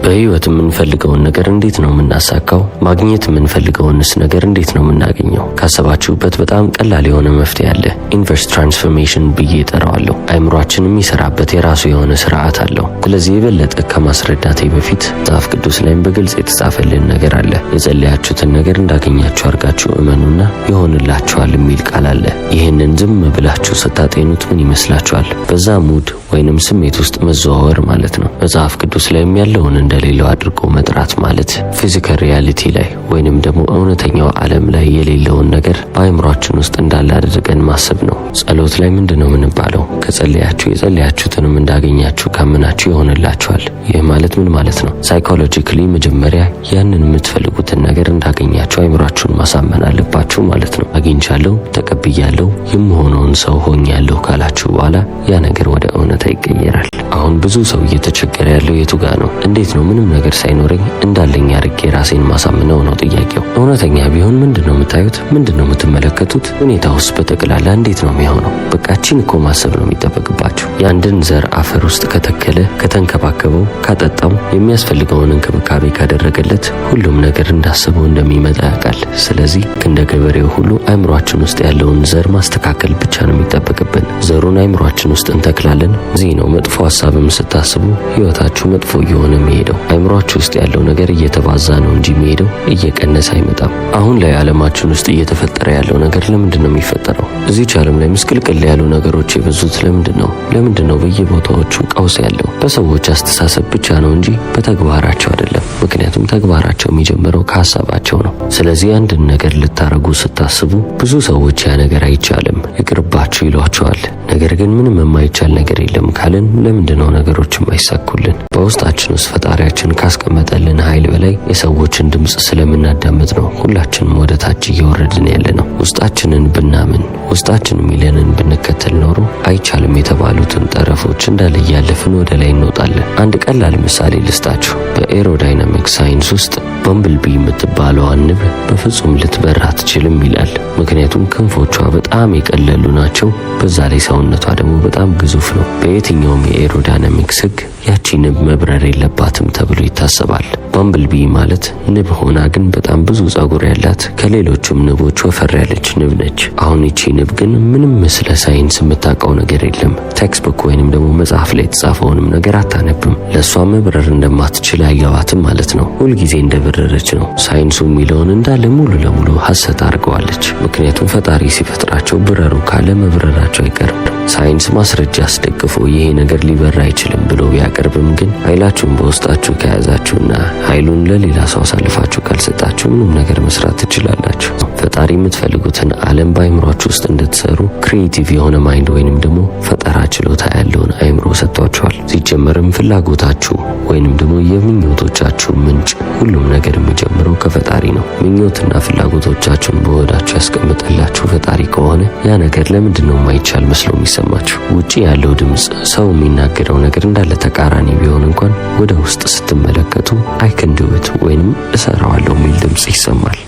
በህይወት የምንፈልገውን ነገር እንዴት ነው የምናሳካው? ማግኘት የምንፈልገውንስ ነገር እንዴት ነው የምናገኘው? ካሰባችሁበት በጣም ቀላል የሆነ መፍትሄ አለ። ኢንቨርስ ትራንስፎርሜሽን ብዬ እጠራዋለሁ። አይምሯችን የሚሰራበት የራሱ የሆነ ስርዓት አለው። ስለዚህ የበለጠ ከማስረዳቴ በፊት መጽሐፍ ቅዱስ ላይም በግልጽ የተጻፈልን ነገር አለ። የጸለያችሁትን ነገር እንዳገኛችሁ አድርጋችሁ እመኑና ይሆንላችኋል የሚል ቃል አለ። ይህንን ዝም ብላችሁ ስታጤኑት ምን ይመስላችኋል? በዛ ሙድ ወይንም ስሜት ውስጥ መዘዋወር ማለት ነው። መጽሐፍ ቅዱስ ላይም ያለውን እንደሌለው አድርጎ መጥራት ማለት ፊዚካል ሪያሊቲ ላይ ወይንም ደግሞ እውነተኛው ዓለም ላይ የሌለውን ነገር በአይምሯችን ውስጥ እንዳለ አድርገን ማሰብ ነው። ጸሎት ላይ ምንድነው የምንባለው? ከጸለያችሁ የጸለያችሁትንም እንዳገኛችሁ ካመናችሁ ይሆንላችኋል። ይህ ማለት ምን ማለት ነው? ሳይኮሎጂካሊ መጀመሪያ ያንን የምትፈልጉትን ነገር እንዳገኛችሁ አይምሯችሁን ማሳመን አለባችሁ ማለት ነው። አግኝቻለሁ፣ ተቀብያለሁ፣ የምሆነውን ሰው ሆኛለሁ ካላችሁ በኋላ ያ ነገር ወደ እውነታ ይቀየራል። አሁን ብዙ ሰው እየተቸገረ ያለው የቱ ጋር ነው? እንዴት ነው ምንም ነገር ሳይኖረኝ እንዳለኝ አድርጌ ራሴን ማሳምነው ነው ጥያቄው። እውነተኛ ቢሆን ምንድነው የምታዩት? ምንድነው የምትመለከቱት? ሁኔታውስ በጠቅላላ እንዴት ነው የሚሆነው? በቃችን እኮ ማሰብ ነው የሚጠበቅባችሁ። የአንድን ዘር አፈር ውስጥ ከተከለ፣ ከተንከባከበው፣ ካጠጣው፣ የሚያስፈልገውን እንክብካቤ ካደረገለት ሁሉም ነገር እንዳስበው እንደሚመጣ ያውቃል። ስለዚህ እንደ ገበሬው ሁሉ አይምሯችን ውስጥ ያለውን ዘር ማስተካከል ብቻ ነው የሚጠበቅብን። ዘሩን አይምሯችን ውስጥ እንተክላለን። እዚህ ነው መጥፎ ሐሳብም ስታስቡ ህይወታችሁ መጥፎ እየሆነ የሚሄደው። አይምሯችሁ ውስጥ ያለው ነገር እየተባዛ ነው እንጂ የሚሄደው እየቀነሰ አይመጣም። አሁን ላይ ዓለማችን ውስጥ እየተፈጠረ ያለው ነገር ለምንድን ነው የሚፈጠረው? እዚህች ዓለም ላይ ምስቅልቅል ያሉ ነገሮች የበዙት ለምንድን ነው? ለምንድን ነው በየቦታዎቹ ቀውስ ያለው? በሰዎች አስተሳሰብ ብቻ ነው እንጂ በተግባራቸው አይደለም። ምክንያቱም ተግባራቸው የሚጀምረው ከሐሳባቸው ነው። ስለዚህ አንድን ነገር ልታረጉ ስታስቡ ብዙ ሰዎች ያ ነገር አይቻልም ይቅርባችሁ ይሏቸዋል። ነገር ግን ምንም የማይቻል ነገር የለም ካልን ለምንድነው ነገሮች የማይሳኩልን? በውስጣችን ውስጥ ፈጣሪያችን ካስቀመጠልን ኃይል በላይ የሰዎችን ድምጽ ስለምናዳምጥ ነው ሁላችንም ወደ ታች እየወረድን ያለ ነው። ውስጣችንን ብናምን፣ ውስጣችን የሚለንን ብንከተል ኖሮ አይቻልም የተባሉትን ጠረፎች እንዳለ እያለፍን ወደ ላይ እንወጣለን። አንድ ቀላል ምሳሌ ልስጣችሁ። በኤሮዳይናሚክ ሳይንስ ውስጥ በምብልቢ የምትባለዋን ንብ በፍጹም ልትበር አትችልም ይላል። ምክንያቱም ክንፎቿ በጣም የቀለሉ ናቸው። በዛ ላይ ሰውነቷ ደግሞ በጣም ግዙፍ ነው። በየትኛውም የኤሮዳይናሚክስ ሕግ ያቺ ንብ መብረር የለባትም ተብሎ ይታሰባል። በምብልቢ ማለት ንብ ሆና ግን በጣም ብዙ ጸጉር ያላት ከሌሎቹም ንቦች ወፈር ያለች ንብ ነች። አሁን ይቺ ንብ ግን ምንም ስለ ሳይንስ የምታውቀው ነገር የለም። ቴክስት ወይንም ደግሞ መጽሐፍ ላይ የተጻፈውንም ነገር አታነብም። ለሷ መብረር እንደማትችል አይገባትም ማለት ነው። ሁልጊዜ እንደበረረች ነው። ሳይንሱ የሚለውን እንዳለ ሙሉ ለሙሉ ሐሰት አድርገዋለች። ምክንያቱም ፈጣሪ ሲፈጥራቸው ብረሩ ካለ መብረራቸው አይቀርም። ሳይንስ ማስረጃ አስደግፎ ይሄ ነገር ሊበር አይችልም ብሎ ቢያቀርብም ግን ኃይላችሁን በውስጣችሁ ከያዛችሁና ኃይሉን ለሌላ ሰው አሳልፋችሁ ካልሰጣችሁ ምንም ነገር መስራት ትችላላችሁ። ፈጣሪ የምትፈልጉትን ዓለም በአይምሯችሁ ውስጥ እንድትሰሩ ክሪኤቲቭ የሆነ ማይንድ ወይንም ደግሞ ፈጠራ ችሎታ ያለውን አይምሮ ሰጥቷችኋል። ሲጀመርም ፍላጎታችሁ ወይንም ደግሞ የምኞቶቻችሁ ምንጭ ሁሉም ነገር የሚጀምረው ከፈጣሪ ነው። ምኞትና ፍላጎቶቻችሁን በሆዳችሁ ያስቀምጠላችሁ ፈጣሪ ከሆነ ያ ነገር ለምንድነው የማይቻል መስሎ የሚሰማችሁ? ውጪ ያለው ድምጽ ሰው የሚናገረው ነገር እንዳለ ተቃራኒ ቢሆን እንኳን ወደ ውስጥ ስትመለከቱ አይ ካን ዱ ኢት ወይንም እሰራዋለሁ የሚል ድምጽ ይሰማል።